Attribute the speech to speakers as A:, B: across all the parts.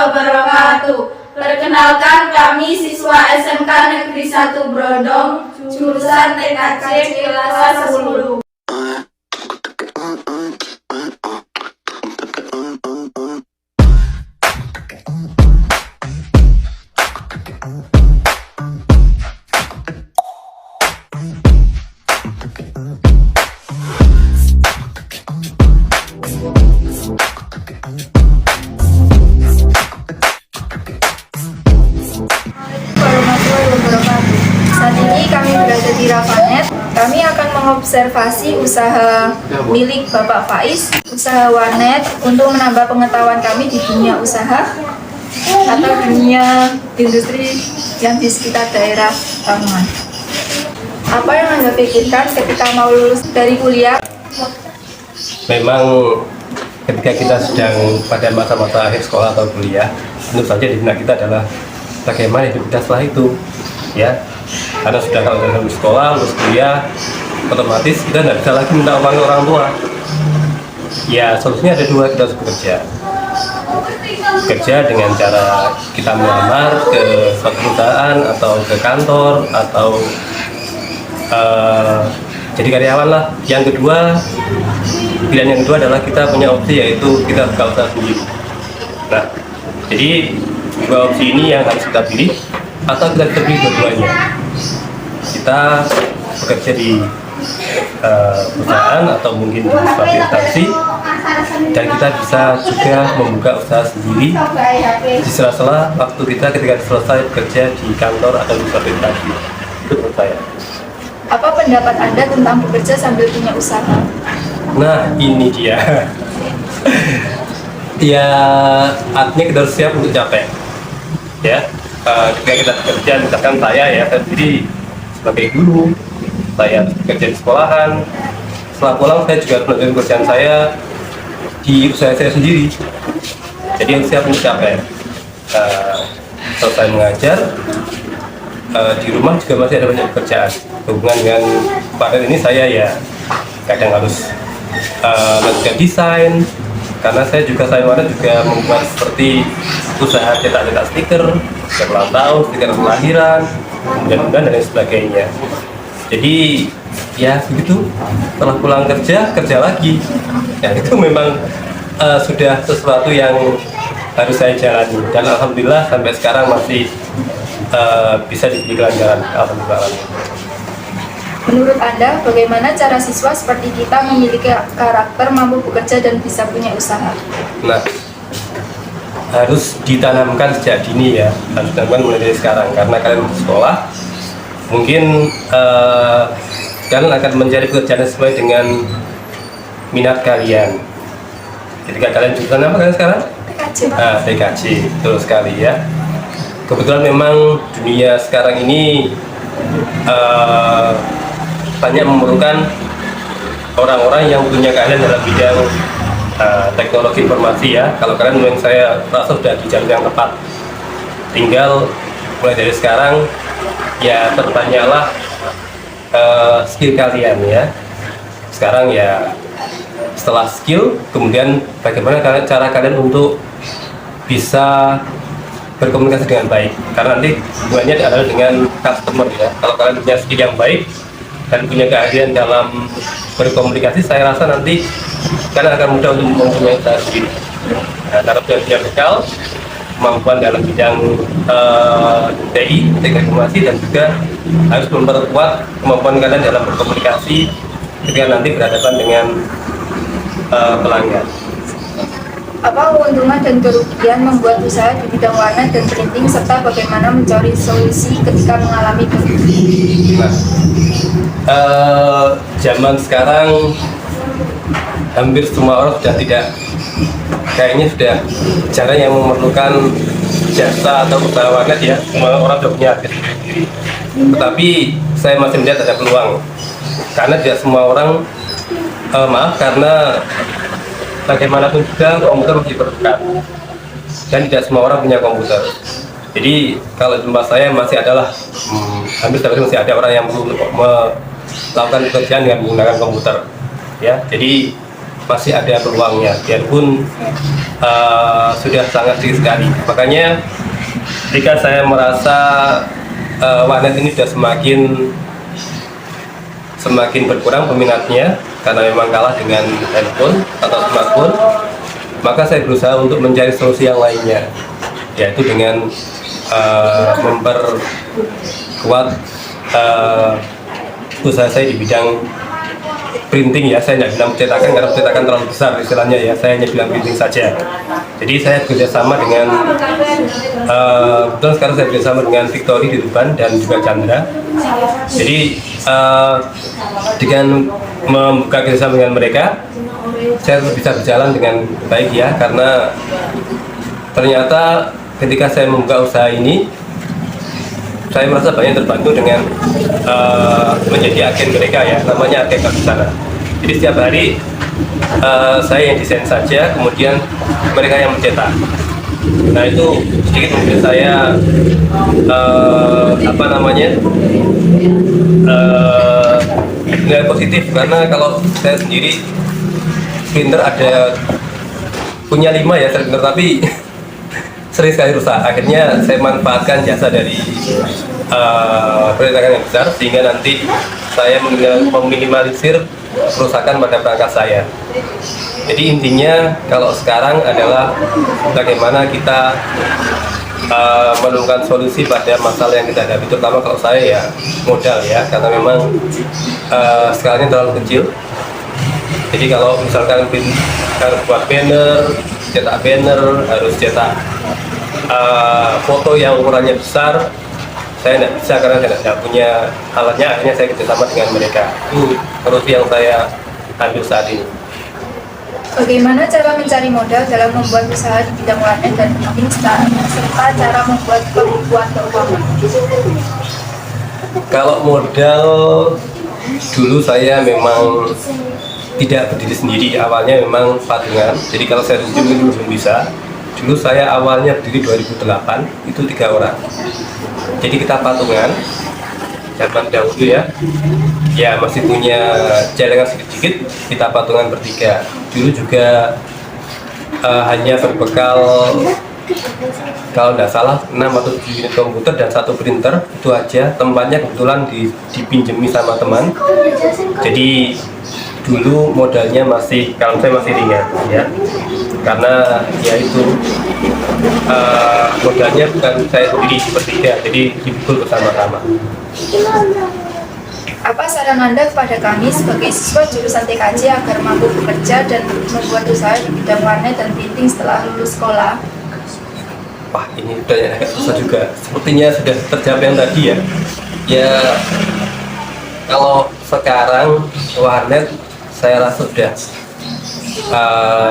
A: wabarakatuh. Perkenalkan, kami siswa SMK Negeri 1 Brondong, jurusan TKC kelas 10.
B: Warahmatullahi wabarakatuh. Saat ini kami berada di Rafanet. Kami akan mengobservasi usaha milik Bapak Faiz, usaha warnet, untuk menambah pengetahuan kami di dunia usaha atau dunia industri yang di sekitar daerah Lamongan. Apa yang Anda pikirkan ketika mau lulus dari kuliah?
C: Memang ketika kita sedang pada masa-masa akhir sekolah atau kuliah, tentu saja di benak kita adalah bagaimana hidup kita setelah itu, ya. Karena sudah kalau sudah lulus sekolah, lulus kuliah, otomatis kita tidak bisa lagi minta uang ke orang tua. Ya, solusinya ada dua, kita harus bekerja dengan cara kita melamar ke suatu perusahaan atau ke kantor atau jadi karyawan lah. Yang kedua, pilihan yang kedua adalah kita punya opsi, yaitu kita buka usaha sendiri. Nah, jadi dua opsi ini yang harus kita pilih, atau kita pilih dua-duanya. Kita bekerja di perusahaan atau mungkin di suatu instansi, dan kita bisa juga membuka usaha sendiri di sela-sela waktu kita ketika selesai bekerja di kantor atau di suatu instansi. Itu menurut saya.
B: Apa pendapat Anda tentang bekerja sambil punya usaha?
C: Nah, ini dia. Ya, artinya kita harus siap untuk capek. Ya, ketika kita bekerja, misalkan saya sendiri sebagai guru, saya bekerja di sekolahan. Setelah pulang, saya juga melanjutkan pekerjaan saya di usaha saya sendiri. Jadi yang siap untuk capek. Selesai mengajar, di rumah juga masih ada banyak pekerjaan. Hubungan dengan partner ini saya kadang harus melakukan desain, karena saya juga membuat seperti usaha cetak-cetak stiker ulang tahun, stiker kelahiran, dan lain sebagainya. Jadi ya begitu, setelah pulang kerja lagi. Ya, itu memang sudah sesuatu yang harus saya jalani, dan alhamdulillah sampai sekarang masih bisa diberi kelancaran. Alhamdulillah.
B: Menurut Anda, bagaimana cara siswa seperti kita memiliki karakter mampu bekerja dan bisa punya usaha?
C: Nah, harus ditanamkan sejak dini, ya. Harus ditanamkan mulai dari sekarang, karena kalian di sekolah, mungkin kalian akan mencari pekerjaan sesuai dengan minat kalian. Ketika kalian jurusan apa kalian sekarang?
B: TKJ.
C: TKJ, betul sekali, ya. Kebetulan memang dunia sekarang ini banyak memerlukan orang-orang yang punya keahlian dalam bidang teknologi informasi, ya. Kalau kalian memang, saya rasa sudah di jalur yang tepat. Tinggal mulai dari sekarang ya pertanyalah skill kalian, ya. Sekarang ya setelah skill, kemudian bagaimana cara kalian untuk bisa berkomunikasi dengan baik, karena nanti hubungannya adalah dengan customer, ya. Kalau kalian punya skill yang baik dan punya keahlian dalam berkomunikasi, saya rasa nanti kalian akan mudah untuk mempunyai usaha sendiri. Nah, cara punya bekal, kemampuan dalam bidang TI, teknik informasi, dan juga harus memperkuat kemampuan kalian dalam berkomunikasi ketika nanti berhadapan dengan pelanggan.
B: Apa keuntungan dan kerugian membuat usaha di bidang warnet dan printing, serta bagaimana mencari solusi ketika mengalami kerugian?
C: Nah, zaman sekarang hampir semua orang sudah jarang yang memerlukan jasa atau usaha warnet, ya. Semua orang sudah punya akses sendiri. Tetapi saya masih melihat ada peluang, karena tidak semua orang karena bagaimanapun juga komputer masih diperlukan, dan tidak semua orang punya komputer. Jadi kalau di tempat saya masih hampir setiap hari masih ada orang yang perlu melakukan pekerjaan dengan menggunakan komputer, ya. Jadi masih ada peluangnya, biarpun sudah sangat sedikit sekali. Makanya ketika saya merasa warnet ini sudah semakin berkurang peminatnya karena memang kalah dengan handphone atau smartphone, maka saya berusaha untuk mencari solusi yang lainnya, yaitu dengan memperkuat usaha saya di bidang printing ya. Saya tidak bilang cetakan karena cetakan terlalu besar istilahnya ya, saya hanya bilang printing saja. Jadi saya bekerjasama dengan kebetulan sekarang saya bekerjasama dengan Victory di Tuban dan juga Chandra. Jadi dengan membuka kerjasama dengan mereka, saya bisa berjalan dengan baik ya, karena ternyata ketika saya membuka usaha ini, saya merasa banyak terbantu dengan menjadi agen mereka ya, namanya agen Kabusana. Jadi setiap hari saya yang desain saja, kemudian mereka yang mencetak. Nah itu sedikit membuat saya nilai positif, karena kalau saya sendiri printer punya 5 ya printer, tapi sering sekali rusak. Akhirnya saya manfaatkan jasa dari percetakan yang besar, sehingga nanti saya meminimalisir kerusakan pada perangkat saya. Jadi intinya kalau sekarang adalah bagaimana kita menemukan solusi pada masalah yang kita hadapi, terutama kalau saya ya modal ya, karena memang skalanya terlalu kecil. Jadi kalau misalkan harus buat banner, cetak banner, harus cetak foto yang ukurannya besar, saya tidak bisa karena saya tidak punya alatnya. Akhirnya saya kerjasama dengan mereka. Itu solusi yang saya ambil saat ini.
B: Bagaimana cara mencari modal dalam membuat usaha di bidang warnet dan printing serta cara membuat pembukuan keuangan?
C: Kalau modal, dulu saya memang tidak berdiri sendiri. Awalnya memang patungan. Jadi kalau saya sendiri dulu belum bisa. Dulu saya awalnya berdiri 2008, itu 3 orang. Jadi kita patungan, zaman dahulu ya masih punya celengan sedikit-sedikit, kita patungan bertiga. Dulu juga hanya berbekal kalau tidak salah 6 atau 7 unit komputer dan 1 printer, itu aja. Tempatnya kebetulan dipinjemi sama teman. Jadi dulu modalnya kalau saya masih ringan ya, karena ya itu modalnya bukan saya sendiri bertiga, jadi dipikul bersama-sama.
B: Apa saran Anda kepada kami sebagai siswa jurusan TKJ agar mampu bekerja dan membuat usaha di bidang warnet dan printing setelah lulus sekolah?
C: Wah, ini udah agak susah juga. Sepertinya sudah terjawab yang tadi ya. Ya, kalau sekarang warnet saya rasa sudah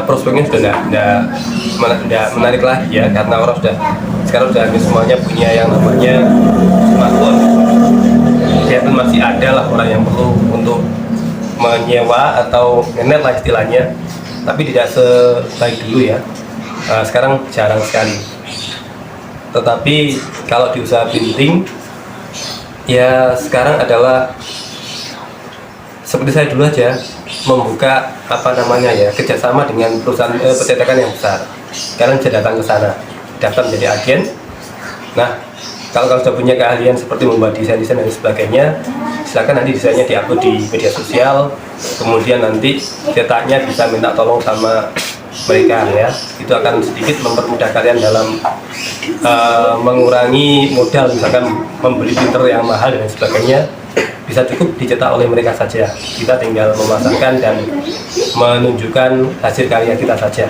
C: prospeknya sudah tidak menarik lagi ya, karena orang sekarang sudah semuanya punya yang namanya smartphone. Biarpun masih ada lah orang yang perlu untuk menyewa atau ngenet lah istilahnya, tapi tidak sebaik dulu ya. Sekarang jarang sekali. Tetapi kalau di usaha printing ya sekarang adalah seperti saya dulu aja, membuka kerjasama dengan perusahaan percetakan yang besar. Sekarang bisa datang ke sana, daftar menjadi agen. Nah, kalau kamu sudah punya keahlian seperti membuat desain-desain dan sebagainya, silakan nanti desainnya diupload di media sosial, kemudian nanti cetaknya bisa minta tolong sama mereka ya. Itu akan sedikit mempermudah kalian dalam mengurangi modal, misalkan membeli printer yang mahal dan sebagainya. Bisa cukup dicetak oleh mereka saja. Kita tinggal memasarkan dan menunjukkan hasil karya kita saja.